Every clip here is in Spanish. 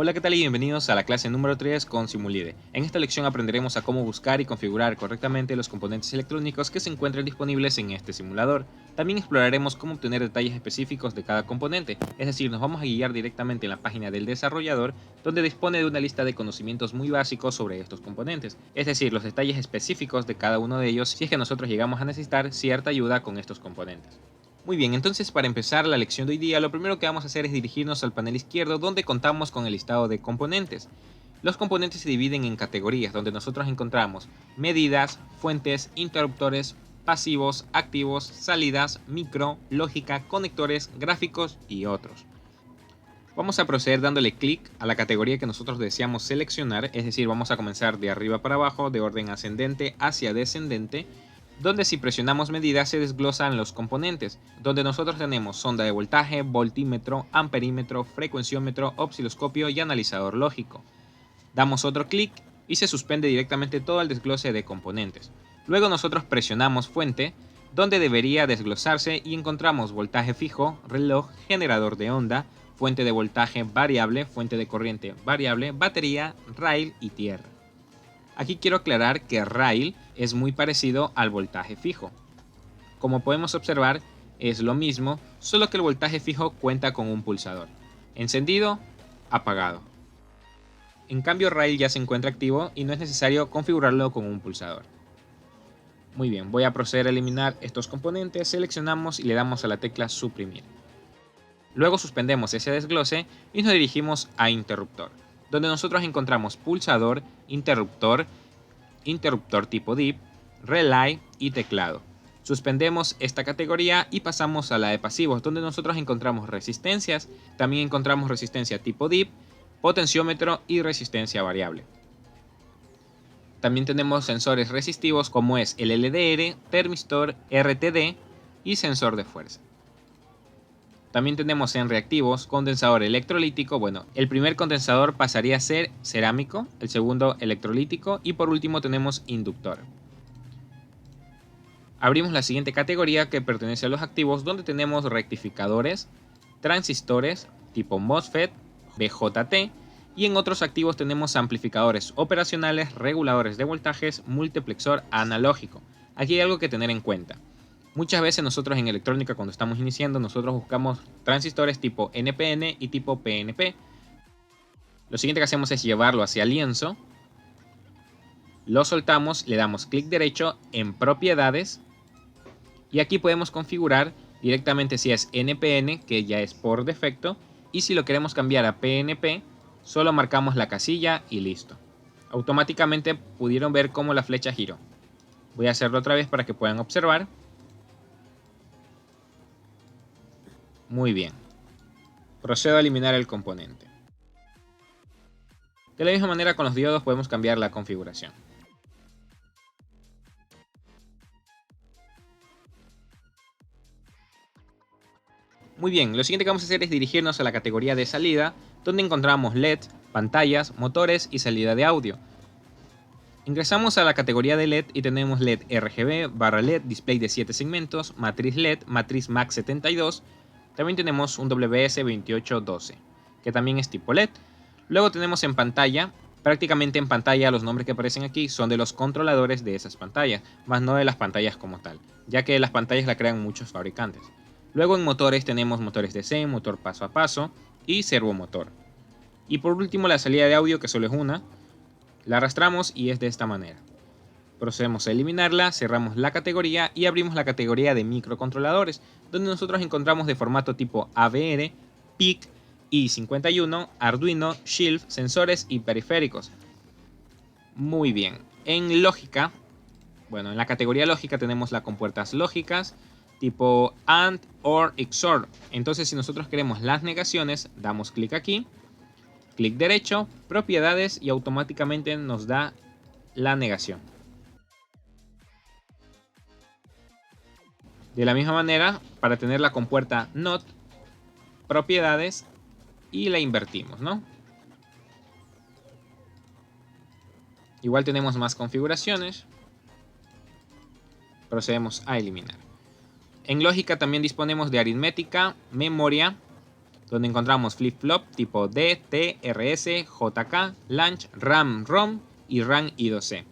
Hola, ¿qué tal? Y bienvenidos a la clase número 3 con Simulide. En esta lección aprenderemos a cómo buscar y configurar correctamente los componentes electrónicos que se encuentran disponibles en este simulador. También exploraremos cómo obtener detalles específicos de cada componente, es decir, nos vamos a guiar directamente en la página del desarrollador, donde dispone de una lista de conocimientos muy básicos sobre estos componentes, es decir, los detalles específicos de cada uno de ellos si es que nosotros llegamos a necesitar cierta ayuda con estos componentes. Muy bien, entonces para empezar la lección de hoy día, lo primero que vamos a hacer es dirigirnos al panel izquierdo donde contamos con el listado de componentes. Los componentes se dividen en categorías donde nosotros encontramos medidas, fuentes, interruptores, pasivos, activos, salidas, micro, lógica, conectores, gráficos y otros. Vamos a proceder dándole clic a la categoría que nosotros deseamos seleccionar, es decir, vamos a comenzar de arriba para abajo, de orden ascendente hacia descendente, donde si presionamos medidas se desglosan los componentes, donde nosotros tenemos sonda de voltaje, voltímetro, amperímetro, frecuenciómetro, osciloscopio y analizador lógico. Damos otro clic y se suspende directamente todo el desglose de componentes. Luego nosotros presionamos fuente, donde debería desglosarse y encontramos voltaje fijo, reloj, generador de onda, fuente de voltaje variable, fuente de corriente variable, batería, rail y tierra. Aquí quiero aclarar que rail es muy parecido al voltaje fijo. Como podemos observar, es lo mismo, solo que el voltaje fijo cuenta con un pulsador. Encendido, apagado. En cambio, rail ya se encuentra activo y no es necesario configurarlo con un pulsador. Muy bien, voy a proceder a eliminar estos componentes, seleccionamos y le damos a la tecla suprimir. Luego suspendemos ese desglose y nos dirigimos a interruptor, donde nosotros encontramos pulsador, interruptor tipo DIP, relay y teclado. Suspendemos esta categoría y pasamos a la de pasivos, donde nosotros encontramos resistencias, también encontramos resistencia tipo DIP, potenciómetro y resistencia variable. También tenemos sensores resistivos como es el LDR, termistor, RTD y sensor de fuerza. También tenemos en reactivos condensador electrolítico. Bueno, el primer condensador pasaría a ser cerámico, el segundo electrolítico y por último tenemos inductor. Abrimos la siguiente categoría que pertenece a los activos, donde tenemos rectificadores, transistores tipo MOSFET, BJT y en otros activos tenemos amplificadores operacionales, reguladores de voltajes, multiplexor analógico. Aquí hay algo que tener en cuenta. Muchas veces nosotros en electrónica cuando estamos iniciando nosotros buscamos transistores tipo NPN y tipo PNP. Lo siguiente que hacemos es llevarlo hacia lienzo, lo soltamos, le damos clic derecho en propiedades y aquí podemos configurar directamente si es NPN, que ya es por defecto, y si lo queremos cambiar a PNP, solo marcamos la casilla y listo. Automáticamente pudieron ver cómo la flecha giró. Voy a hacerlo otra vez para que puedan observar. Muy bien. Procedo a eliminar el componente. De la misma manera con los diodos podemos cambiar la configuración. Muy bien, lo siguiente que vamos a hacer es dirigirnos a la categoría de salida, donde encontramos LED, pantallas, motores y salida de audio. Ingresamos a la categoría de LED y tenemos LED RGB, barra LED, display de 7 segmentos, matriz LED, matriz MAX 72. También tenemos un WS2812, que también es tipo LED. Luego tenemos en pantalla, prácticamente en pantalla los nombres que aparecen aquí son de los controladores de esas pantallas, más no de las pantallas como tal, ya que las pantallas la crean muchos fabricantes. Luego en motores tenemos motores DC, motor paso a paso y servomotor. Y por último la salida de audio, que solo es una, la arrastramos y es de esta manera. Procedemos a eliminarla, cerramos la categoría y abrimos la categoría de microcontroladores, donde nosotros encontramos de formato tipo AVR, PIC, I51, Arduino, Shield, sensores y periféricos. Muy bien. En lógica, bueno, en la categoría lógica tenemos las compuertas lógicas tipo AND, OR, XOR. Entonces si nosotros queremos las negaciones, damos clic aquí, clic derecho, propiedades y automáticamente nos da la negación. De la misma manera, para tener la compuerta NOT, propiedades y la invertimos, ¿no? Igual tenemos más configuraciones. Procedemos a eliminar. En lógica también disponemos de aritmética, memoria, donde encontramos flip-flop tipo D, T, RS, JK, Latch, RAM, ROM y RAM I2C.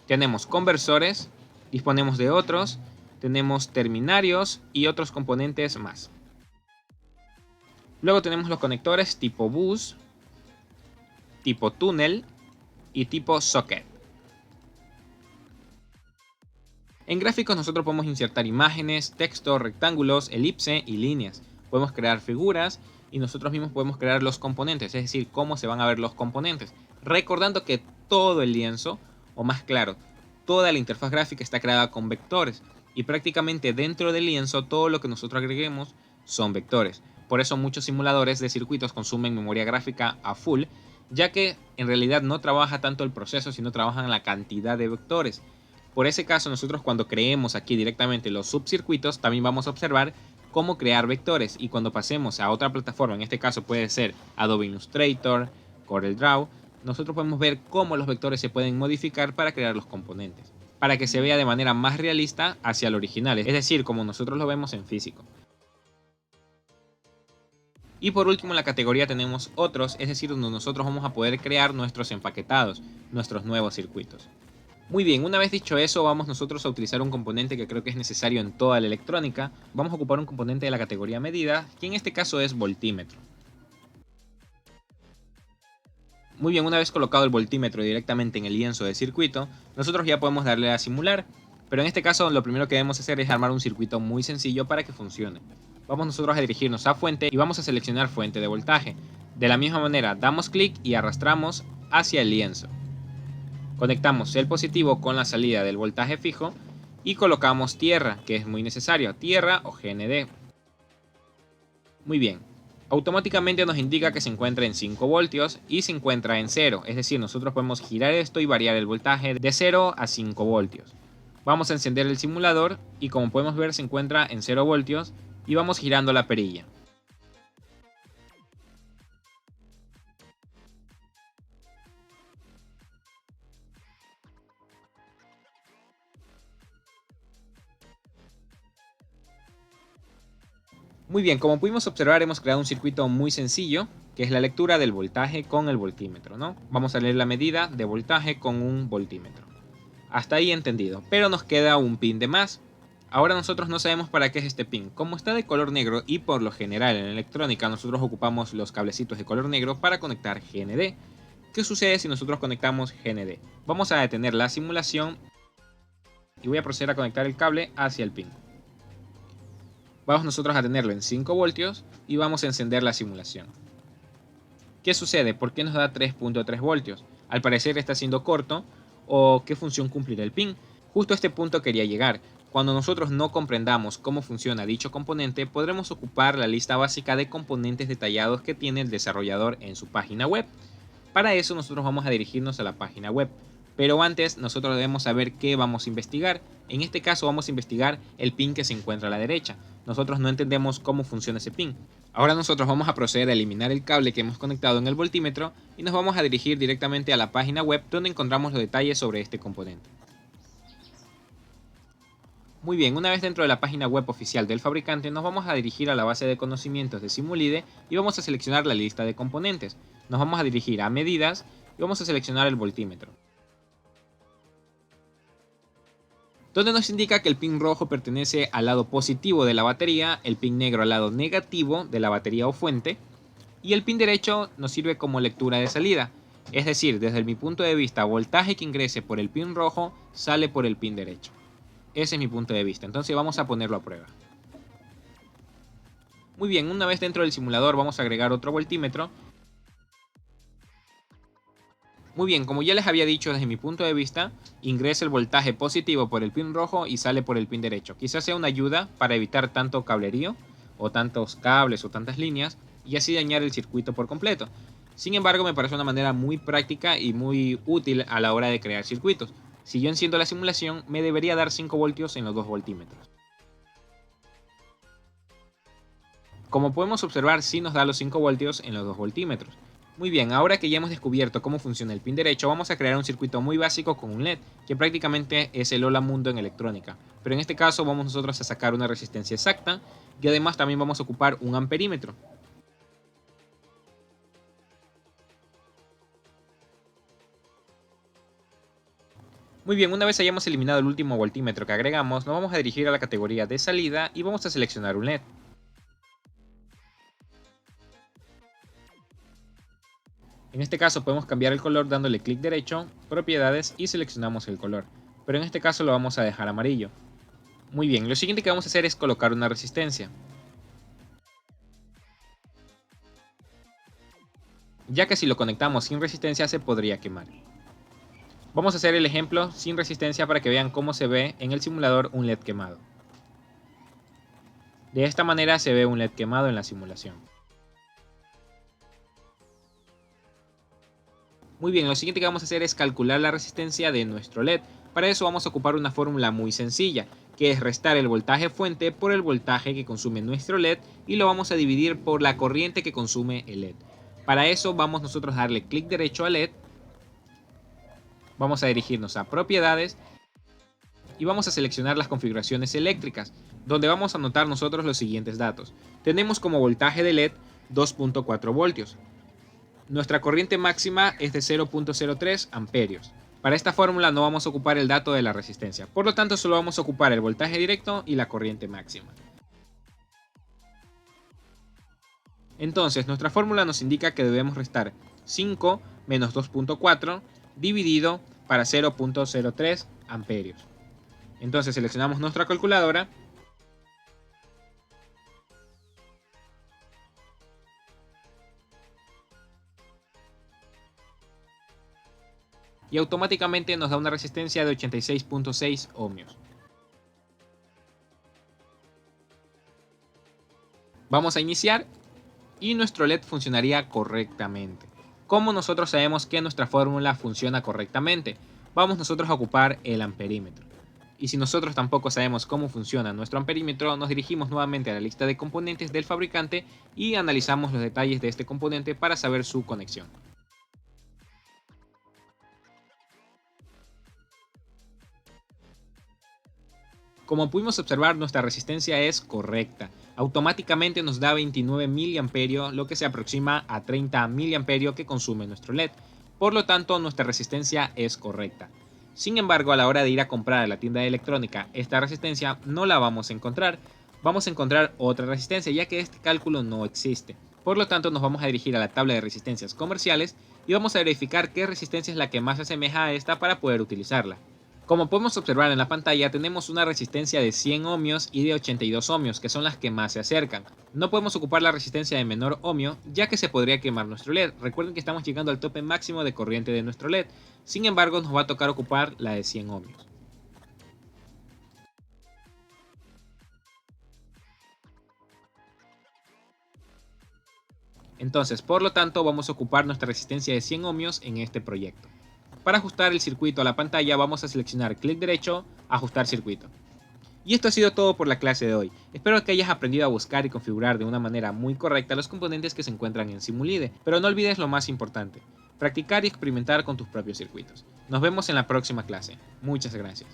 Tenemos conversores, disponemos de otros, tenemos terminarios y otros componentes más. Luego tenemos los conectores tipo bus, tipo túnel y tipo socket. En gráficos nosotros podemos insertar imágenes, texto, rectángulos, elipse y líneas. Podemos crear figuras y nosotros mismos podemos crear los componentes, es decir, cómo se van a ver los componentes. Recordando que todo el lienzo, o más claro, toda la interfaz gráfica está creada con vectores. Y prácticamente dentro del lienzo todo lo que nosotros agreguemos son vectores. Por eso muchos simuladores de circuitos consumen memoria gráfica a full, ya que en realidad no trabaja tanto el proceso, sino trabajan la cantidad de vectores. Por ese caso, nosotros cuando creemos aquí directamente los subcircuitos, también vamos a observar cómo crear vectores, y cuando pasemos a otra plataforma, en este caso puede ser Adobe Illustrator, CorelDRAW, nosotros podemos ver cómo los vectores se pueden modificar para crear los componentes, para que se vea de manera más realista hacia el original, es decir, como nosotros lo vemos en físico. Y por último en la categoría tenemos otros, es decir, donde nosotros vamos a poder crear nuestros empaquetados, nuestros nuevos circuitos. Muy bien, una vez dicho eso, vamos nosotros a utilizar un componente que creo que es necesario en toda la electrónica. Vamos a ocupar un componente de la categoría medida, que en este caso es voltímetro. Muy bien, una vez colocado el voltímetro directamente en el lienzo de circuito, nosotros ya podemos darle a simular, pero en este caso lo primero que debemos hacer es armar un circuito muy sencillo para que funcione. Vamos nosotros a dirigirnos a fuente y vamos a seleccionar fuente de voltaje. De la misma manera, damos clic y arrastramos hacia el lienzo. Conectamos el positivo con la salida del voltaje fijo y colocamos tierra, que es muy necesario, tierra o GND. Muy bien, automáticamente nos indica que se encuentra en 5 voltios y se encuentra en 0, es decir, nosotros podemos girar esto y variar el voltaje de 0 a 5 voltios. Vamos a encender el simulador y como podemos ver se encuentra en 0 voltios y vamos girando la perilla. Muy bien, como pudimos observar hemos creado un circuito muy sencillo, que es la lectura del voltaje con el voltímetro, ¿no? Vamos a leer la medida de voltaje con un voltímetro. Hasta ahí entendido, pero nos queda un pin de más. Ahora nosotros no sabemos para qué es este pin. Como está de color negro y por lo general en electrónica nosotros ocupamos los cablecitos de color negro para conectar GND. ¿Qué sucede si nosotros conectamos GND? Vamos a detener la simulación y voy a proceder a conectar el cable hacia el pin. Vamos nosotros a tenerlo en 5 voltios y vamos a encender la simulación. ¿Qué sucede? ¿Por qué nos da 3.3 voltios? Al parecer está siendo corto, o ¿qué función cumplirá el pin? Justo a este punto quería llegar. Cuando nosotros no comprendamos cómo funciona dicho componente, podremos ocupar la lista básica de componentes detallados que tiene el desarrollador en su página web. Para eso nosotros vamos a dirigirnos a la página web. Pero antes nosotros debemos saber qué vamos a investigar. En este caso vamos a investigar el pin que se encuentra a la derecha. Nosotros no entendemos cómo funciona ese pin. Ahora nosotros vamos a proceder a eliminar el cable que hemos conectado en el voltímetro y nos vamos a dirigir directamente a la página web donde encontramos los detalles sobre este componente. Muy bien, una vez dentro de la página web oficial del fabricante nos vamos a dirigir a la base de conocimientos de Simulide y vamos a seleccionar la lista de componentes. Nos vamos a dirigir a medidas y vamos a seleccionar el voltímetro, donde nos indica que el pin rojo pertenece al lado positivo de la batería, el pin negro al lado negativo de la batería o fuente, y el pin derecho nos sirve como lectura de salida. Es decir, desde mi punto de vista, voltaje que ingrese por el pin rojo sale por el pin derecho. Ese es mi punto de vista, entonces vamos a ponerlo a prueba. Muy bien, una vez dentro del simulador vamos a agregar otro voltímetro. Muy bien, como ya les había dicho desde mi punto de vista, ingresa el voltaje positivo por el pin rojo y sale por el pin derecho. Quizás sea una ayuda para evitar tanto cablerío o tantos cables o tantas líneas y así dañar el circuito por completo. Sin embargo, me parece una manera muy práctica y muy útil a la hora de crear circuitos. Si yo enciendo la simulación, me debería dar 5 voltios en los dos voltímetros. Como podemos observar, sí nos da los 5 voltios en los dos voltímetros. Muy bien, ahora que ya hemos descubierto cómo funciona el pin derecho, vamos a crear un circuito muy básico con un LED, que prácticamente es el hola mundo en electrónica. Pero en este caso vamos nosotros a sacar una resistencia exacta y además también vamos a ocupar un amperímetro. Muy bien, una vez hayamos eliminado el último voltímetro que agregamos, nos vamos a dirigir a la categoría de salida y vamos a seleccionar un LED. En este caso podemos cambiar el color dándole clic derecho, propiedades y seleccionamos el color, pero en este caso lo vamos a dejar amarillo. Muy bien, lo siguiente que vamos a hacer es colocar una resistencia, ya que si lo conectamos sin resistencia se podría quemar. Vamos a hacer el ejemplo sin resistencia para que vean cómo se ve en el simulador un LED quemado. De esta manera se ve un LED quemado en la simulación. Muy bien, lo siguiente que vamos a hacer es calcular la resistencia de nuestro LED. Para eso vamos a ocupar una fórmula muy sencilla, que es restar el voltaje fuente por el voltaje que consume nuestro LED y lo vamos a dividir por la corriente que consume el LED. Para eso vamos nosotros a darle clic derecho al LED, vamos a dirigirnos a propiedades y vamos a seleccionar las configuraciones eléctricas, donde vamos a anotar nosotros los siguientes datos. Tenemos como voltaje de LED 2.4 voltios. Nuestra corriente máxima es de 0.03 amperios. Para esta fórmula no vamos a ocupar el dato de la resistencia, por lo tanto solo vamos a ocupar el voltaje directo y la corriente máxima. Entonces nuestra fórmula nos indica que debemos restar 5 menos 2.4 dividido para 0.03 amperios. Entonces seleccionamos nuestra calculadora y automáticamente nos da una resistencia de 86.6 ohmios. Vamos a iniciar y nuestro LED funcionaría correctamente. ¿Cómo nosotros sabemos que nuestra fórmula funciona correctamente? Vamos nosotros a ocupar el amperímetro. Y si nosotros tampoco sabemos cómo funciona nuestro amperímetro, nos dirigimos nuevamente a la lista de componentes del fabricante y analizamos los detalles de este componente para saber su conexión. Como pudimos observar, nuestra resistencia es correcta. Automáticamente nos da 29 mA, lo que se aproxima a 30 mA que consume nuestro LED. Por lo tanto, nuestra resistencia es correcta. Sin embargo, a la hora de ir a comprar a la tienda de electrónica esta resistencia no la vamos a encontrar. Vamos a encontrar otra resistencia, ya que este cálculo no existe. Por lo tanto, nos vamos a dirigir a la tabla de resistencias comerciales y vamos a verificar qué resistencia es la que más se asemeja a esta para poder utilizarla. Como podemos observar en la pantalla, tenemos una resistencia de 100 ohmios y de 82 ohmios, que son las que más se acercan. No podemos ocupar la resistencia de menor ohmio, ya que se podría quemar nuestro LED. Recuerden que estamos llegando al tope máximo de corriente de nuestro LED. Sin embargo, nos va a tocar ocupar la de 100 ohmios. Entonces, por lo tanto, vamos a ocupar nuestra resistencia de 100 ohmios en este proyecto. Para ajustar el circuito a la pantalla vamos a seleccionar clic derecho, ajustar circuito. Y esto ha sido todo por la clase de hoy. Espero que hayas aprendido a buscar y configurar de una manera muy correcta los componentes que se encuentran en Simulide, pero no olvides lo más importante, practicar y experimentar con tus propios circuitos. Nos vemos en la próxima clase. Muchas gracias.